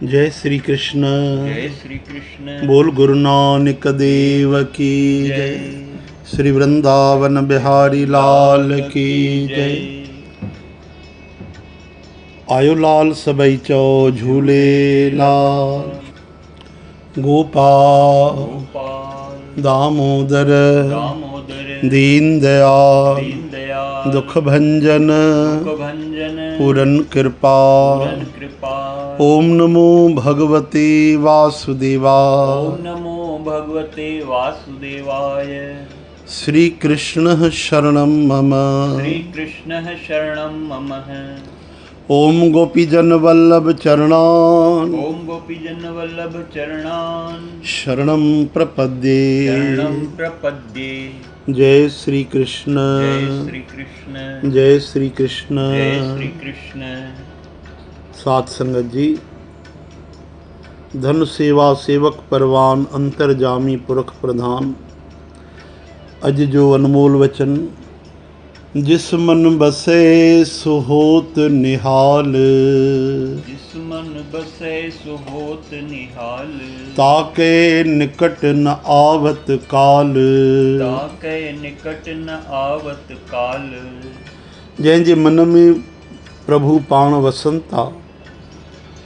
जय श्री कृष्ण। जय श्री कृष्ण। बोल गुरु नानक देव की जय। श्री वृंदावन बिहारी लाल की जय। आयो लाल सबई चो झूले लाल, गोपाल दामोदर दीन दयाल दुख भंजन पूरन कृपा। ओम नमो भगवते वासुदेवाय। ओम नमो भगवते वासुदेवाय। श्री कृष्ण शरणं मम। श्री कृष्ण शरणं मम। ओम गोपीजन वल्लभ चरणान। ओम गोपीजन वल्लभ चरणान शरणं प्रपद्ये। शरणं प्रपद्ये। जय श्री कृष्ण। जय श्री कृष्ण। जय श्री कृष्ण। जय श्री कृष्ण। साथ संगत जी, धन सेवा सेवक परवान अंतर्जामी पुरख प्रधान। अज जो अनमोल वचन, जिस मन बसे सो होत निहाल। जिस मन बसे सो होत निहाल। ताके निकट न आवत काल। ताके निकट न आवत काल। जंहिंजे मन में प्रभु पाण वसनि था,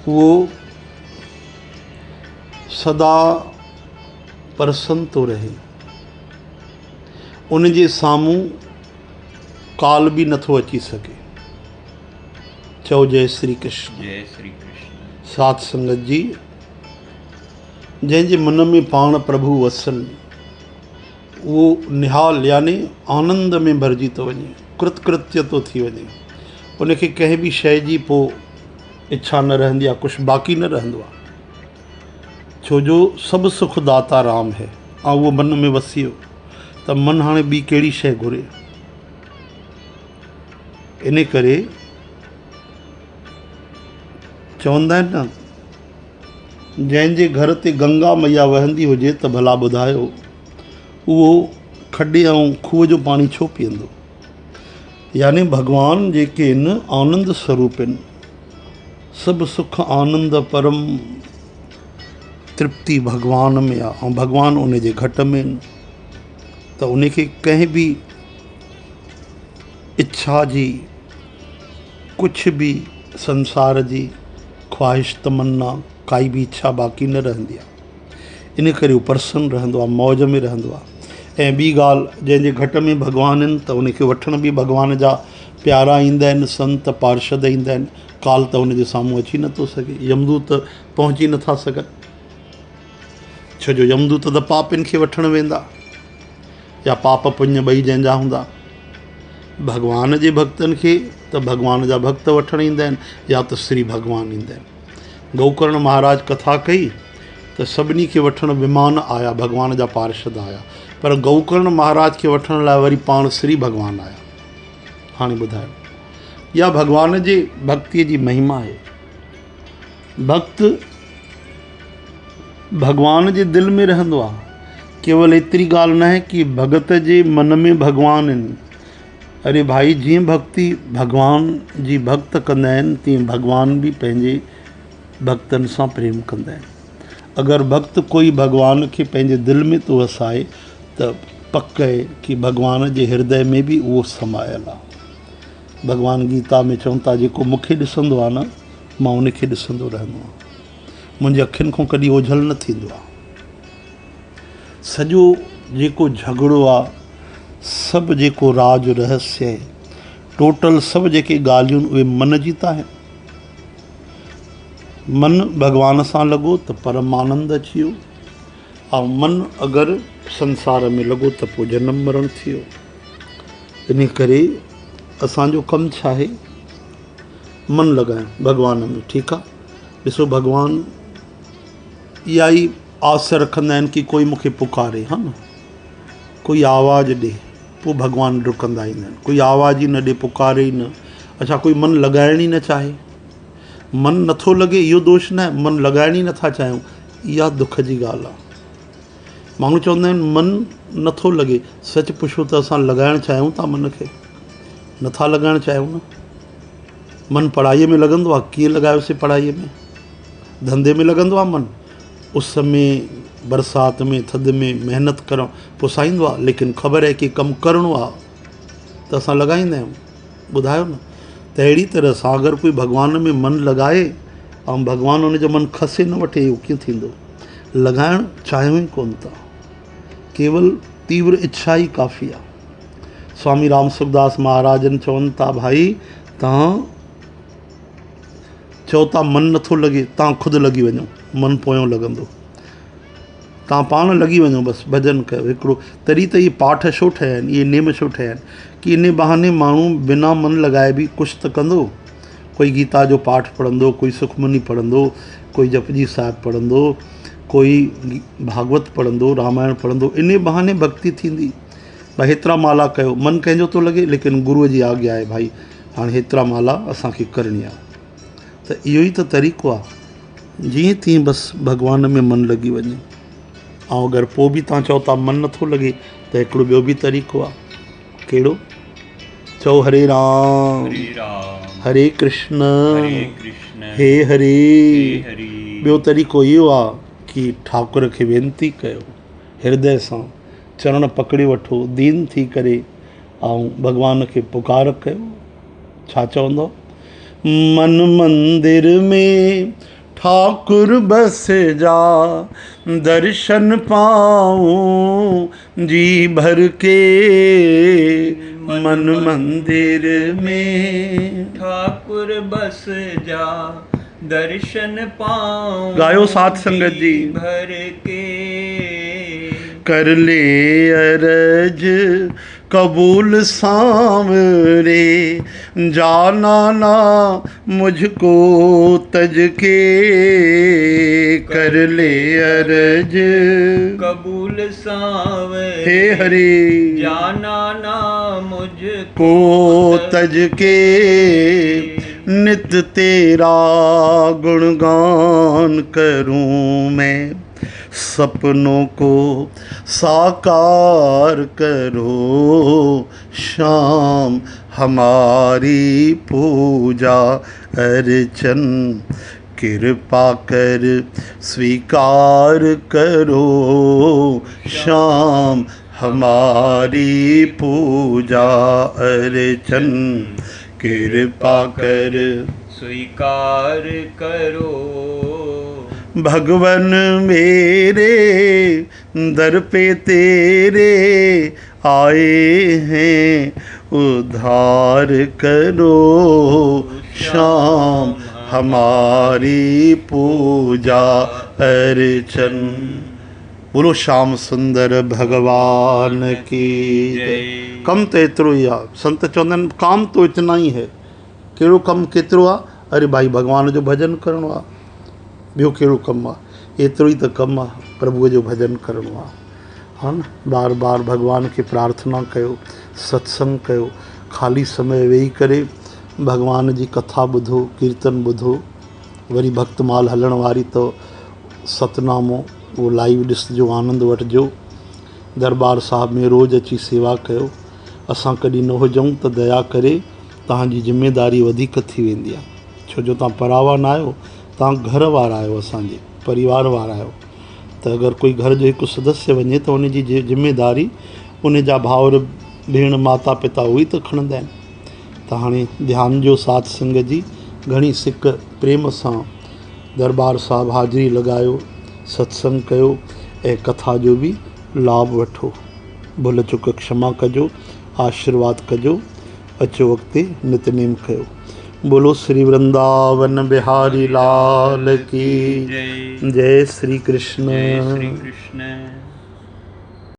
वो सदा प्रसन्न तो रहे। उन जे साम्हूं काल भी नथो अची सके। चओ जय श्री कृष्ण। जय श्री कृष्ण। साथ संगत जी, जंहिंजे मन में पाण प्रभु वसनि, वो निहाल यानी आनंद में भरिजी थो वञे, कृतकृत्य तो थी वञे। उनखे कंहिं बि शइ जी पोइ इच्छा न रहंदी आहे, कुझु बाक़ी न रहंदो आहे। छो जो सभु सुख दाता राम है। ऐं उहो मन में वसी वियो त मन हाणे ॿी कहिड़ी शइ घुरे। इन करे चवंदा आहिनि न, जंहिंजे घर ते गंगा मैया वहंदी हुजे त भला ॿुधायो, उहो खॾे ऐं खूह जो पाणी छो पीअंदो। यानी भगवान जेके आहिनि आनंद स्वरूप आहिनि। सभु सुख आनंद परम तृप्ति भगवान में आहे, ऐं भगवान उन जे घट में आहिनि। त उनखे कंहिं बि इच्छा जी, कुछ भी संसार जी ख्वाहिश तमन्ना, काई भी इच्छा बाक़ी न रहंदी आहे। इन करे उहो प्रसन्न रहंदो आहे, मौज में रहंदो आहे। ऐं ॿी ॻाल्हि, जंहिंजे घट में भगवान आहिनि त उनखे वठण बि भगवान जा प्यारा ईंदा आहिनि, संत पार्षद ईंदा आहिनि। काल त उनजे साम्हूं अची नथो सघे, यमदूत पहुची नथा सघनि। छो जो यमदूत त पापिन खे वठण वेंदा, या पाप पुण्य ॿई जंहिंजा हूंदा। भगवान जे भक्तनि खे त भगवान जा भक्त वठण ईंदा आहिनि, या त श्री भगवान ईंदा आहिनि। गौकर्ण महाराज कथा कई त सभिनी खे वठण विमान आया, भगवान जा पार्षद आया, पर गौकर्ण महाराज खे वठण लाइ वरी पाण श्री भगवान आया। हाणे ॿुधायो, इहा भगवान जे भक्तीअ जी महिमा आहे। भक्त भगवान जे दिलि में रहंदो आहे। केवल एतिरी ॻाल्हि न आहे कि भगत जे मन में भगवान आहिनि। अरे भाई, जीअं भक्ति भगवान जी भक्त कंदा आहिनि, तीअं भगवान भी पंहिंजे भक्तनि सां प्रेम कंदा आहिनि। अगरि भक्त कोई भगवान खे पंहिंजे दिलि में थो वसाए त पक आहे कि भगवान जे हृदय में भी उहो समायल आहे। भगवान गीता में चवनि था, जेको मूंखे ॾिसंदो आहे न, मां उनखे ॾिसंदो रहंदो आहियां। मुंहिंजे अखियुनि खां कॾहिं ओझल न थींदो आहे। सॼो जेको झगड़ो आहे, सभु जेको राज रहस्य आहे, टोटल सभु जेके ॻाल्हियूं उहे मन जी त आहिनि। मन भगवान सां लॻो त परम आनंद अची वियो, ऐं मन अगरि संसार में लॻो त पोइ जनम मरण थी वियो। इन करे असांजो कमु छा आहे? मन लॻाइणु भगवान में। ठीकु आहे, ॾिसो भगवान इहा ई आस रखंदा आहिनि कि कोई मूंखे पुकारे, हा न, कोई आवाज़ ॾे, पोइ भगवान डुकंदा ईंदा आहिनि। कोई आवाज़ ई न ॾे, पुकारे ई न। अच्छा, कोई मन लॻाइण ई न चाहे, मन नथो लॻे, इहो दोष न आहे। मन लॻाइण ई नथा चाहियूं, इहा दुख जी ॻाल्हि आहे। माण्हू चवंदा आहिनि मन नथो लॻे। सच पुछो त असां लॻाइणु चाहियूं था मन खे? नथा लॻाइणु चाहियूं न। मन पढ़ाईअ में लॻंदो आहे, कीअं लॻायोसीं पढ़ाईअ में? धंधे में लॻंदो आहे मन, उस में बरसाति में थधि में महिनत करणु पुसाईंदो आहे, लेकिन ख़बर आहे कि कमु करिणो आहे त असां लॻाईंदा आहियूं। ॿुधायो न, त अहिड़ी तरह सां अगरि कोई भॻवान में मन लॻाए ऐं भॻवानु हुनजो मन खसे न वठे, इहो कीअं थींदो? लॻाइणु चाहियूं ई कोन था, केवल तीव्र इच्छा ई काफ़ी आहे। स्वामी राम सुखदास महाराजन चवनि था, भाई तव्हां चओ था मन नथो लॻे, तव्हां ख़ुदि लॻी वञो, मन पोयों लॻंदो। तव्हां पाण लॻी वञो, बसि भॼन कयो हिकिड़ो। तॾहिं त इहे पाठ छो ठहिया आहिनि, इहे नेम छो ठहिया आहिनि कि इन बहाने माण्हू बिना मन लॻाए बि कुझु त कंदो। कोई गीता जो पाठ पढ़ंदो, कोई सुखमनी पढ़ंदो, कोई जपजी साहिब पढ़ंदो, कोई भागवत पढ़ंदो, रामायण पढ़ंदो। इन बहाने भक्ति थींदी। भाई हेतिरा माला कयो, मन कंहिंजो थो लॻे, लेकिन गुरूअ जी आज्ञा आहे, भाई हाणे हेतिरा माला असांखे करणी आहे। त इहो ई त तरीक़ो आहे, जीअं तीअं बसि भॻवान में मन लॻी वञे। ऐं अगरि पोइ बि तव्हां चओ था मन नथो लॻे, त हिकिड़ो ॿियो बि तरीक़ो आहे। कहिड़ो? चओ हरे राम हरे कृष्ण हे हरे। ॿियो तरीक़ो इहो आहे कि ठाकुर खे वेनती कयो, हृदय सां चरण पकड़े वठो, दीन थी करे, ऐं भॻवान खे पुकार कयो। छा चवंदो? मन मंदिर में ठाकुर बस जा, दर्शन पाऊं जी भर के। मन मंदिर में ठाकुर बस जा, दर्शन पाऊं गायो साथ संगत जी भर के। कर ले अरज कबूल सांवरे, जाना ना मुझको तज के। कर ले अरज कबूल सांवरे, हे हरि जाना ना मुझको को तज के। नित तेरा गुणगान करूं मैं, सपनों को साकार करो। शाम हमारी पूजा अर्चन, कृपा कर स्वीकार करो। शाम हमारी पूजा अर्चन, कृपा कर स्वीकार करो। भगवन मेरे दर पे तेरे आए हैं, उद्धार करो। शाम हमारी पूजा अर्चन। बोलो श्याम सुंदर भगवान की जय। कम तो एतिरो ई आहे। संत चवंदा आहिनि काम तो इतना ही है। कहिड़ो कमु केतिरो आहे? अरे भाई भॻवान जो भॼन करिणो आहे, ॿियो कहिड़ो कमु आहे? एतिरो ई त कमु आहे, प्रभुअ जो भॼन करिणो आहे, हा न। बार बार भॻवान खे प्रार्थना कयो, सत्संग कयो, ख़ाली समय वेही करे भॻवान जी कथा ॿुधो, कीर्तन ॿुधो। वरी भक्तमाल हलण वारी त सतनामो उहो लाइव ॾिसजो, आनंद वठिजो। दरबार साहिब में रोज़ अची सेवा कयो। असां कॾहिं न हुजऊं त दया करे तव्हांजी ज़िमेदारी वधीक थी वेंदी आहे, छो जो तव्हां परावा न आहियो, तव्हां घर वारा आहियो, असांजे परिवार वारा आहियो। त अगरि कोई घर जो हिकु सदस्य वञे त उन जी ज़िमेदारी उन जा भाउर भेण माता पिता उहे ई त खणंदा आहिनि। त हाणे ध्यान जो साथ संगत जी, घणी सिक प्रेम सां दरबार साहिब हाज़िरी लॻायो, सत्संग कयो ऐं कथा जो बि लाभ वठो। भुल चुक क्षमा कजो, आशीर्वाद कजो, अचो वक़्ते नितनेम कयो। बोलो श्री वृंदावन बिहारी लाल की जय। जय श्री कृष्ण। श्री कृष्ण।